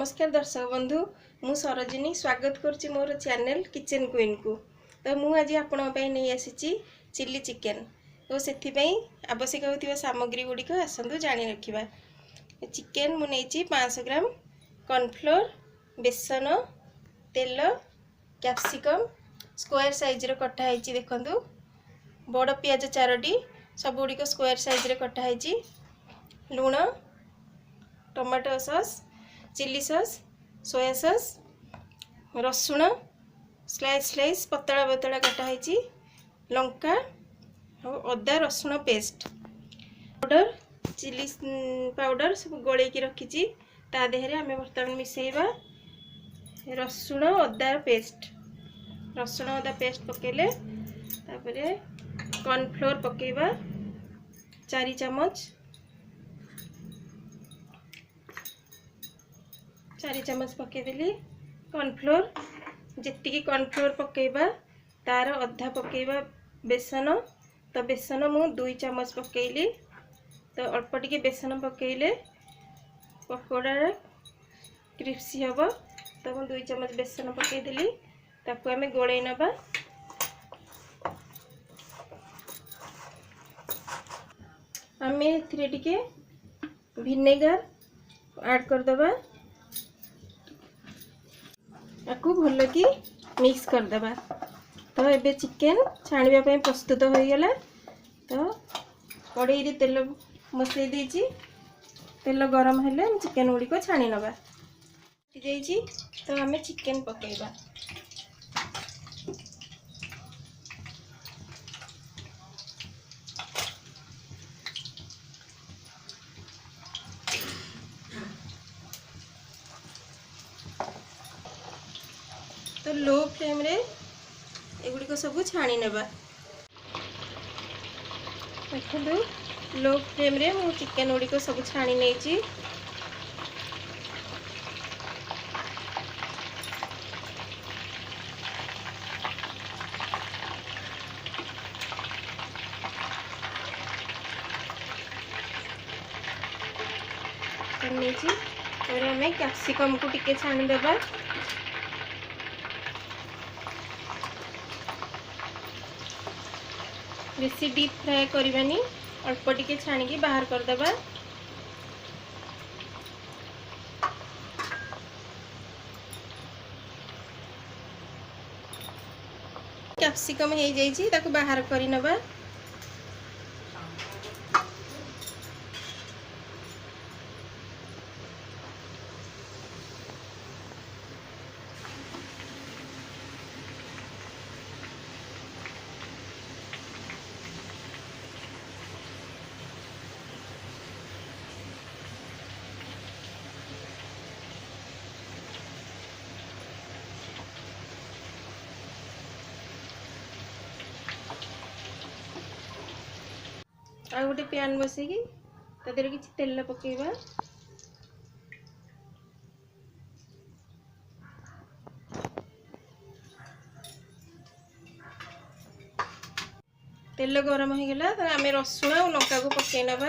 नमस्कार दर्शक बंधु मु सरोजिनी स्वागत करुच्ची मोर चैनल किचन क्वीन को। तो मु आज आपण नहीं आसी चिली चिकेन तो से आवश्यक होता सामग्री गुड़िक आसतु जाणी रखा। चिकेन मु नहीं 500 ग्राम कॉर्नफ्लोर बेसन तेल कैप्सिकम स्क्वायर साइज रे कटा देखु बड़ पियाज 4टी सब गुड़िक स्क्वायर साइज रे कटा लुण tomato sauce chilli sauce soya sauce रसुण स्लाइस स्लाइस पतला पतला कटा लंका और अदा रसुण पेस्ट पाउडर चिली पाउडर सब गोल रखी ता देहरे आम बर्तमान मिसेबा रसुण अदा पेस्ट पकेले तापरे कॉर्नफ्लोर पकेबा 4 चम्मच पकईदेली कॉर्नफ्लोर जी कॉर्नफ्लोर पकेबा तार अधा पकेबा बेसन तो बेसन मु 2 चम्मच पकेली तो अल्प टिके बेसन पकेले पकोड़ा क्रिस्पी हम तो मु 2 चम्मच बेसन पकईदेली ताकू आम गोले नबा। आम ए विनेगार ऐड करदबा आपको भल कि मिक्स करदबा। तो ये चिकेन छाणीबा प्रस्तुत हो गला। तो कड़ाई तेल बसई देछि तेल गरम हेले चिकेन गुड़िक छाणी नबा। तो आम चिकेन पकेबा तो लो फ्लेम रे एगुड़ी को सब छाणी नेबा। देखो लो फ्लेम रे मु चिकेन गुड़ी को सब छाणी नहीं और आम कैप्सिकम को टिके छाणी देबा। बेसी डीप फ्राए करबानी अल्प टिके छाणी बाहर करदबा। कैप्सिकम हो जाइए ताकू बाहर करी नबा। आ गोटे पैन बसैकी तादेह किसी तेल पकेबा। तेल गरम हो गला तो आम रसुण और लंका को पकई नबा।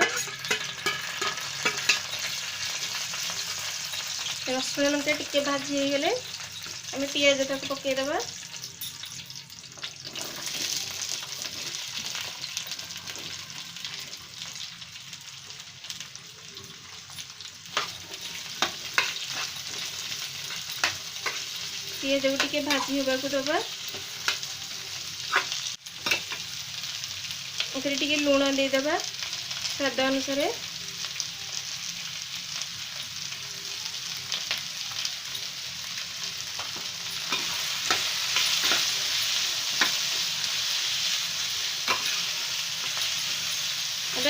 रसुण लंका टिके भाजी हो गले आम पियाज तक पकईदबा। पियाज को टिके भाजी होगा को दबा। एथरे टिके लूण दे दबा स्वाद अनुसार।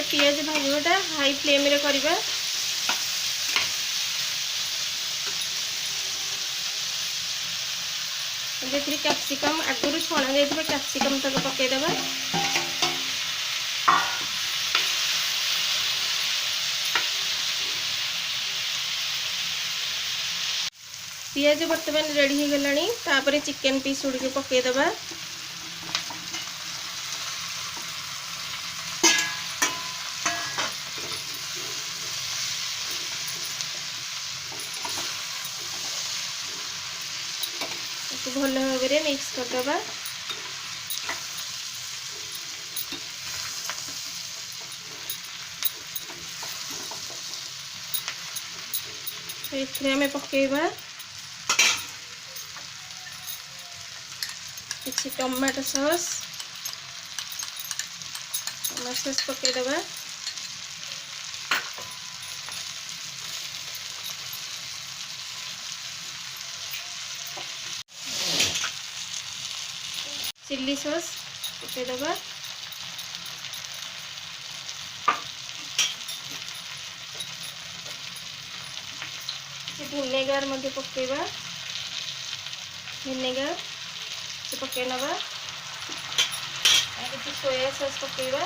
पियाज भाजवाटा हाई फ्लेम रे करबा। कैप्सिकम आगुरी छणा जाइए कैप्सिकम तक पकईदबा। पियाज बर्तमान रेडी हो गलानी तापर चिकेन पीस गुड़ी पकईदबा। भल भाव में मिक्स करदबा। इसमें आम पकेबा किसी टमाटो सॉस पकईदबा। चिल्ली सॉस पकईदबा। विनेगार मध्य पकईबा। विनेगार से पकई नवा। Soya sauce पकईबा।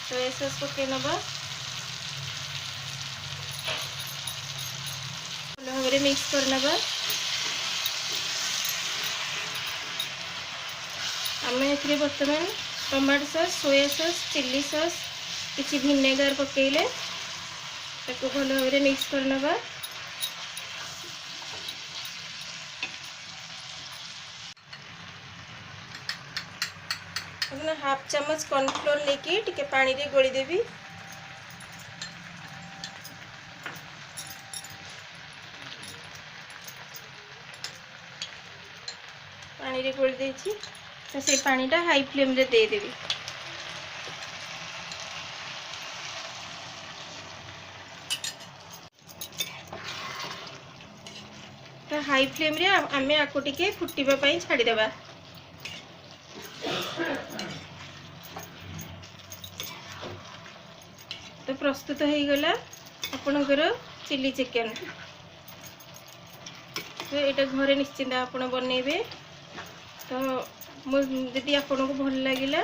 सोया सॉस पकई नवा। भल भाव में मिक्स कर नवा। आम ए बर्तमान tomato sauce, soya sauce, chilli sauce किसी विनेगार पकईले ताको भल भाव में मिक्स कर नवा। हाफ चम्मच कॉर्नफ्लोर लेके टिके पानी रे गोली देवी। पानी रे गोली देछि तो से पानीटा हाई फ्लेम रे दे देवी। तो हाई फ्लेम रे आमे आको टिके फुटिबा पई छाडी देबा। तो प्रस्तुत हो गला आपणकर चिली चिकेन। तो यहाँ घरे निश्चिंत आपण बनइबे। तो जदि आपको भल लगे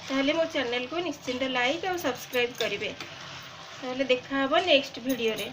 ताहले मो चैनल को निश्चिंत लाइक और सब्सक्राइब करेंगे। ताहले देखा नेक्स्ट वीडियो रे।